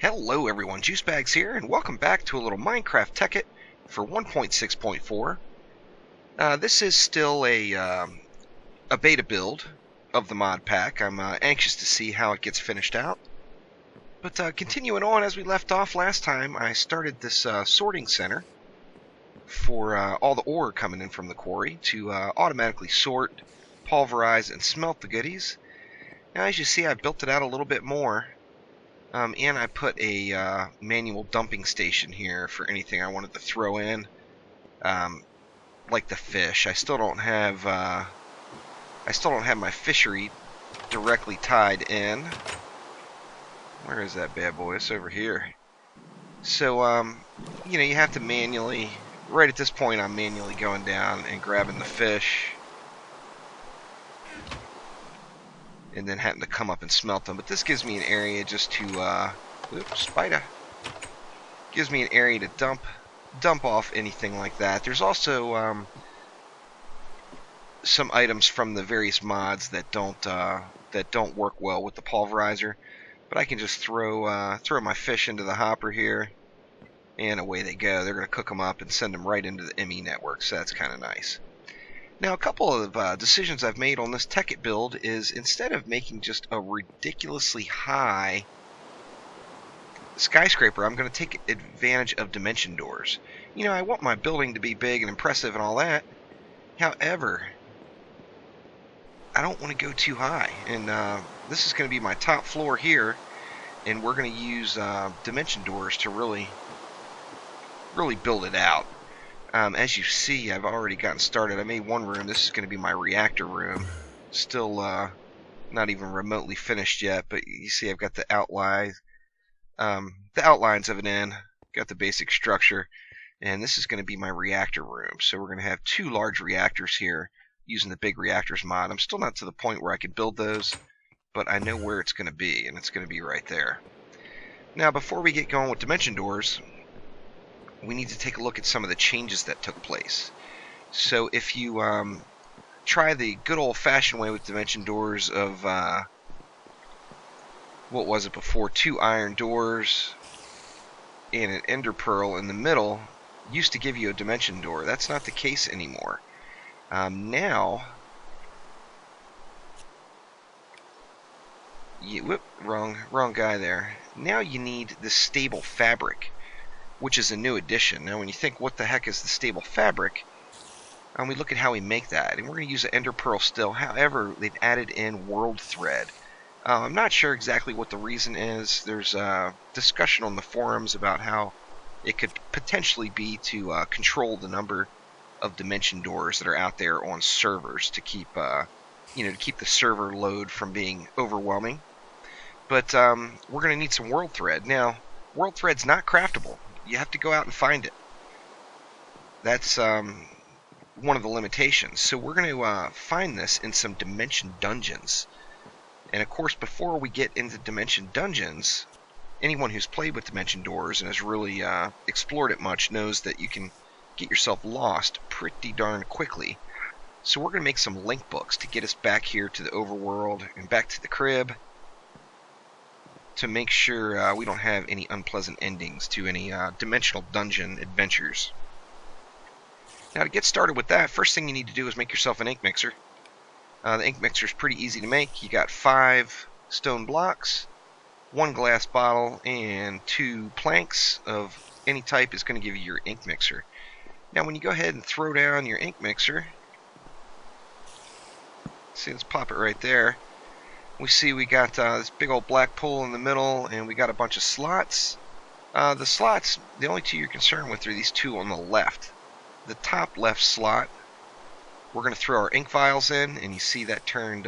Hello everyone, Juicebags here, and welcome back to a little Minecraft Tekkit for 1.6.4. This is still a beta build of the mod pack. I'm anxious to see how it gets finished out. But continuing on as we left off last time, I started this sorting center for all the ore coming in from the quarry to automatically sort, pulverize, and smelt the goodies. Now as you see, I built it out a little bit more. And I put a manual dumping station here for anything I wanted to throw in, like the fish. I still don't have my fishery directly tied in. Where is that bad boy? It's over here. So you know, you have to manually. Right at this point, I'm manually going down and grabbing the fish, and then having to come up and smelt them. But this gives me an area just to, oops, spider. Gives me an area to dump off anything like that. There's also some items from the various mods that don't work well with the pulverizer, but I can just throw my fish into the hopper here, and away they go. They're going to cook them up and send them right into the ME network, so that's kind of nice. Now, a couple of decisions I've made on this Tekkit build is, instead of making just a ridiculously high skyscraper, I'm going to take advantage of dimension doors. You know, I want my building to be big and impressive and all that. However, I don't want to go too high. And this is going to be my top floor here, and we're going to use dimension doors to really build it out. As you see, I've already gotten started. I made one room. This is going to be my reactor room. Still not even remotely finished yet, but you see I've got the outlines of it in. Got the basic structure, and this is going to be my reactor room. So we're going to have two large reactors here using the big reactors mod. I'm still not to the point where I can build those, but I know where it's going to be, and it's going to be right there. Now, before we get going with dimension doors, we need to take a look at some of the changes that took place. So if you try the good old-fashioned way with dimension doors of, what was it before, 2 iron doors and an ender pearl in the middle, used to give you a dimension door. That's not the case anymore. Now, wrong guy there. Now you need the stable fabric, which is a new addition. Now when you think, what the heck is the stable fabric, we look at how we make that, and we're going to use an ender pearl still. However, they've added in world thread. I'm not sure exactly what the reason is. There's a discussion on the forums about how it could potentially be to control the number of dimension doors that are out there on servers, to keep to keep the server load from being overwhelming. But we're going to need some world thread. Now, world thread's not craftable. You have to go out and find it. That's one of the limitations. So we're going to find this in some dimension dungeons. And of course, before we get into dimension dungeons, anyone who's played with dimension doors and has really explored it much knows that you can get yourself lost pretty darn quickly. So we're going to make some link books to get us back here to the overworld and back to the crib, to make sure we don't have any unpleasant endings to any dimensional dungeon adventures. Now, to get started with that, first thing you need to do is make yourself an ink mixer. The ink mixer is pretty easy to make. You got 5 stone blocks, 1 glass bottle, and 2 planks of any type is going to give you your ink mixer. Now when you go ahead and throw down your ink mixer, see, let's pop it right there. We see we got this big old black pool in the middle, and we got a bunch of slots. The slots, the only 2 you're concerned with are these 2 on the left. The top left slot, we're going to throw our ink vials in, and you see that turned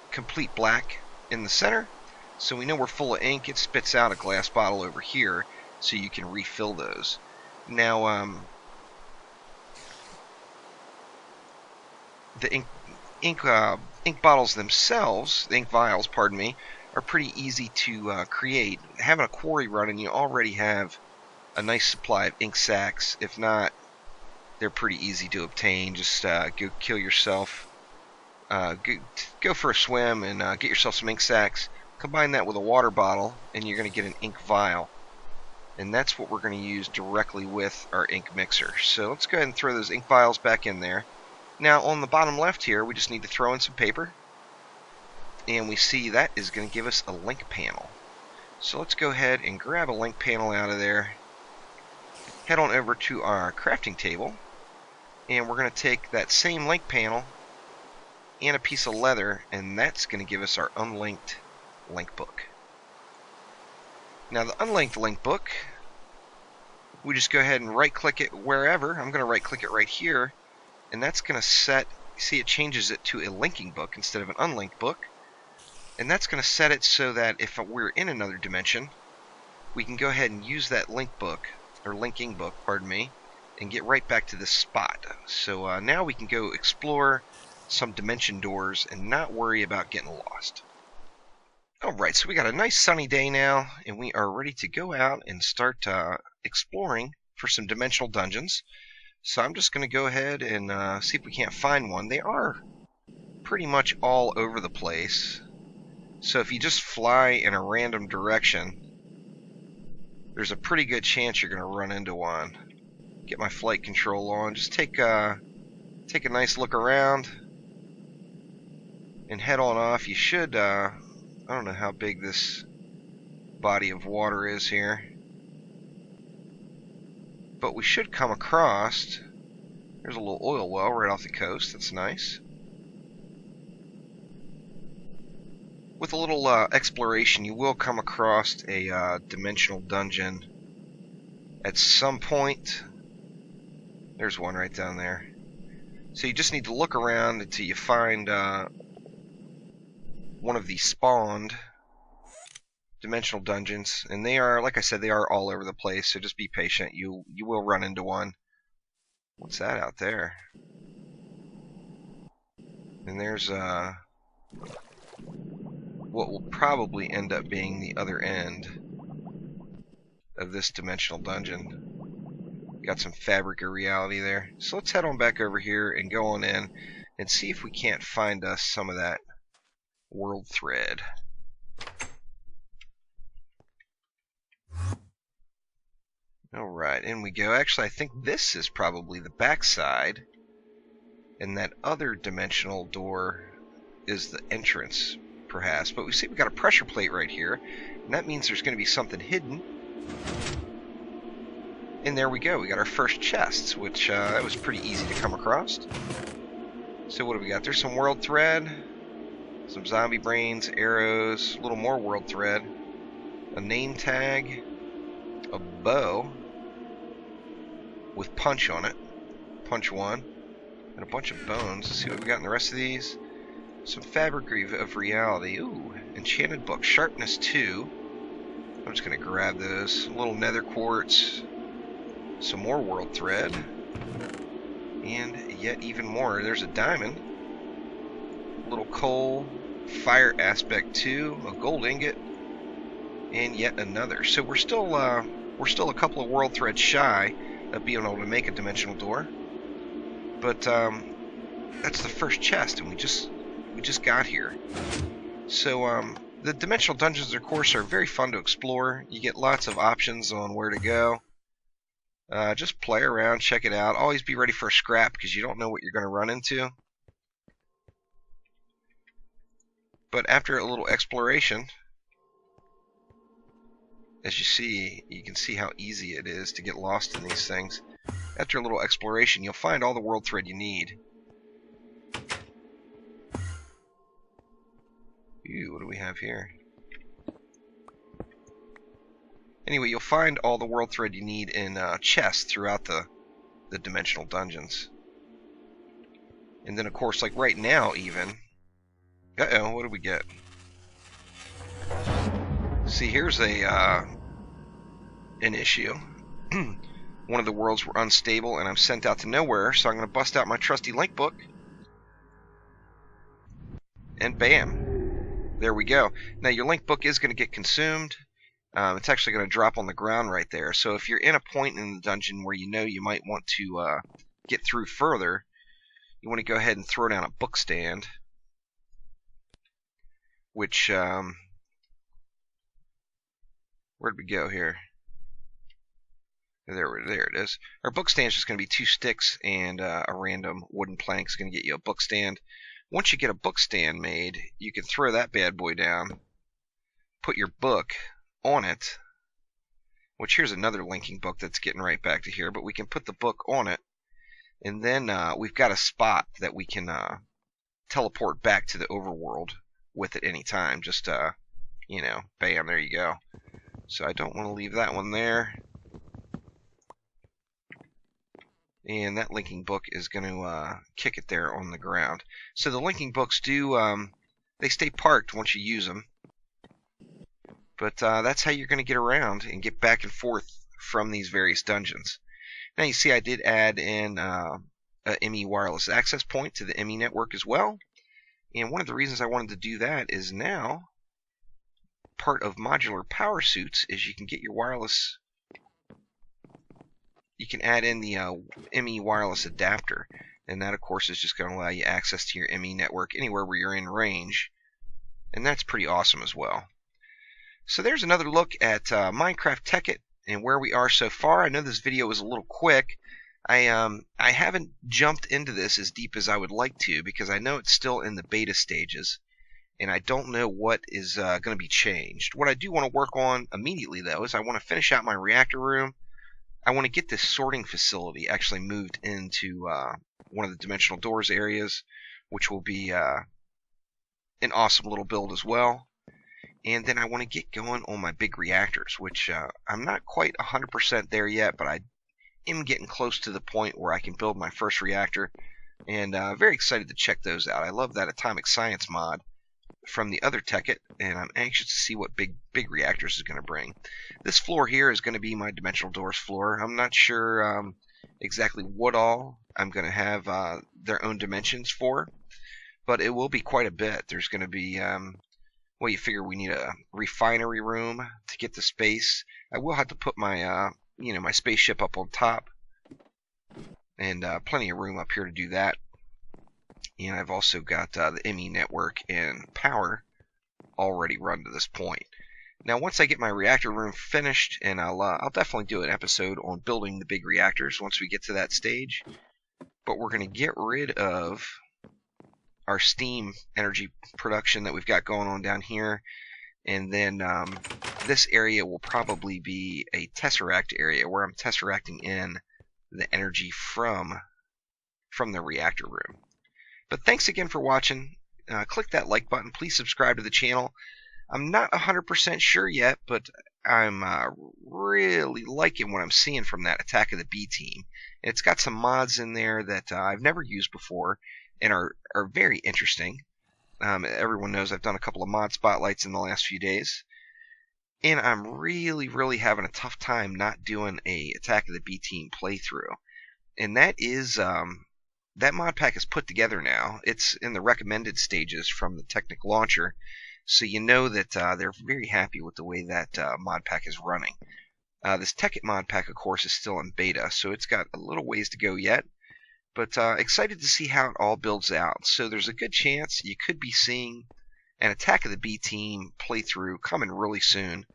complete black in the center. So we know we're full of ink. It spits out a glass bottle over here, so you can refill those. Now, the ink bottles themselves, the ink vials, pardon me, are pretty easy to create. Having a quarry running, you already have a nice supply of ink sacs. If not, they're pretty easy to obtain. Just go kill yourself, go for a swim and get yourself some ink sacs, Combine that with a water bottle, and you're going to get an ink vial. And that's what we're going to use directly with our ink mixer. So let's go ahead and throw those ink vials back in there. Now on the bottom left here, we just need to throw in some paper. And we see that is going to give us a link panel. So let's go ahead and grab a link panel out of there. Head on over to our crafting table. And we're going to take that same link panel and a piece of leather, and that's going to give us our unlinked link book. Now the unlinked link book, we just go ahead and right click it wherever. I'm going to right click it right here, and that's going to set, see it changes it to a linking book instead of an unlinked book. And that's going to set it so that if we're in another dimension, we can go ahead and use that link book, or linking book, pardon me, and get right back to this spot. So now we can go explore some dimension doors and not worry about getting lost. Alright, so we got a nice sunny day now, and we are ready to go out and start exploring for some dimensional dungeons. So I'm just going to go ahead and see if we can't find one. They are pretty much all over the place. So if you just fly in a random direction, there's a pretty good chance you're going to run into one. Get my flight control on. Just take a nice look around and head on off. You should... I don't know how big this body of water is here, but we should come across, there's a little oil well right off the coast. That's nice. With a little exploration, you will come across a dimensional dungeon at some point. There's one right down there. So you just need to look around until you find one of the spawned dimensional dungeons, and they are, like I said, they are all over the place, so just be patient. You will run into one. What's that out there? And there's what will probably end up being the other end of this dimensional dungeon. Got some fabric of reality there. So let's head on back over here and go on in and see if we can't find us some of that world thread. Alright, in we go. Actually, I think this is probably the backside, and that other dimensional door is the entrance, perhaps. But we see we got a pressure plate right here, and that means there's going to be something hidden. And there we go. We got our first chests, which that was pretty easy to come across. So what do we got? There's some world thread. Some zombie brains, arrows, a little more world thread, a name tag, a bow with punch on it, punch 1, and a bunch of bones. Let's see what we got in the rest of these. Some fabric of reality. Ooh, enchanted book, sharpness 2. I'm just going to grab those. A little nether quartz, some more world thread, and yet even more. There's a diamond. Little coal, fire aspect 2, a gold ingot, and yet another. So we're still a couple of world threads shy of being able to make a dimensional door, but that's the first chest, and we just got here. So the dimensional dungeons, of course, are very fun to explore. You get lots of options on where to go. Just play around, check it out. Always be ready for a scrap because you don't know what you're going to run into. But after a little exploration, as you see, you can see how easy it is to get lost in these things. After a little exploration, you'll find all the world thread you need. Ooh, what do we have here? Anyway, you'll find all the world thread you need in chests throughout the dimensional dungeons. And then, of course, like right now even... Uh-oh, what do we get? See, here's an issue. One of the worlds were unstable, and I'm sent out to nowhere, so I'm going to bust out my trusty link book. And bam! There we go. Now, your link book is going to get consumed. It's actually going to drop on the ground right there. So if you're in a point in the dungeon where you know you might want to get through further, you want to go ahead and throw down a book stand, which Where'd we go here? There it is. Our book stand is just going to be 2 sticks and a random wooden plank is going to get you a book stand. Once you get a book stand made, you can throw that bad boy down, put your book on it, which here's another linking book that's getting right back to here, but we can put the book on it, and then we've got a spot that we can teleport back to the overworld with at any time. Just, you know, bam, there you go. So I don't want to leave that one there. And that linking book is going to kick it there on the ground. So the linking books do, they stay parked once you use them. But that's how you're going to get around and get back and forth from these various dungeons. Now you see I did add in a ME wireless access point to the ME network as well. And one of the reasons I wanted to do that is now part of modular power suits is you can get your wireless. You can add in the ME wireless adapter, and that of course is just going to allow you access to your ME network anywhere where you're in range, and that's pretty awesome as well. So there's another look at Minecraft Tekkit and where we are so far. I know this video was a little quick. I haven't jumped into this as deep as I would like to because I know it's still in the beta stages, and I don't know what is going to be changed. What I do want to work on immediately though is I want to finish out my reactor room. I want to get this sorting facility actually moved into one of the dimensional doors areas, which will be an awesome little build as well. And then I want to get going on my big reactors, which I'm not quite 100% there yet, but I am getting close to the point where I can build my first reactor, and very excited to check those out. I love that atomic science mod from the other Tekkit, and I'm anxious to see what big reactors is going to bring. This floor here is going to be my dimensional doors floor. I'm not sure exactly what all I'm going to have their own dimensions for, but it will be quite a bit. There's going to be well, you figure we need a refinery room to get the space. I will have to put my you know, my spaceship up on top, and plenty of room up here to do that. And I've also got the ME network and power already run to this point. Now, once I get my reactor room finished, and I'll definitely do an episode on building the big reactors once we get to that stage. But we're going to get rid of our steam energy production that we've got going on down here, and then this area will probably be a tesseract area where I'm tesseracting in the energy from the reactor room. But thanks again for watching. Click that like button. Please subscribe to the channel. I'm not 100% sure yet, but I'm really liking what I'm seeing from that Attack of the B team. It's got some mods in there that I've never used before and are very interesting. Everyone knows I've done a couple of mod spotlights in the last few days, and I'm really having a tough time not doing a Attack of the B team playthrough. And that is that mod pack is put together now. It's in the recommended stages from the Technic launcher, so you know that they're very happy with the way that mod pack is running. This Tekkit mod pack, of course, is still in beta, so it's got a little ways to go yet. But excited to see how it all builds out. So there's a good chance you could be seeing an Attack of the B team playthrough coming really soon.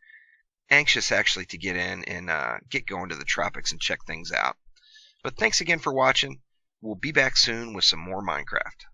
Anxious actually to get in and get going to the tropics and check things out. But thanks again for watching. We'll be back soon with some more Minecraft.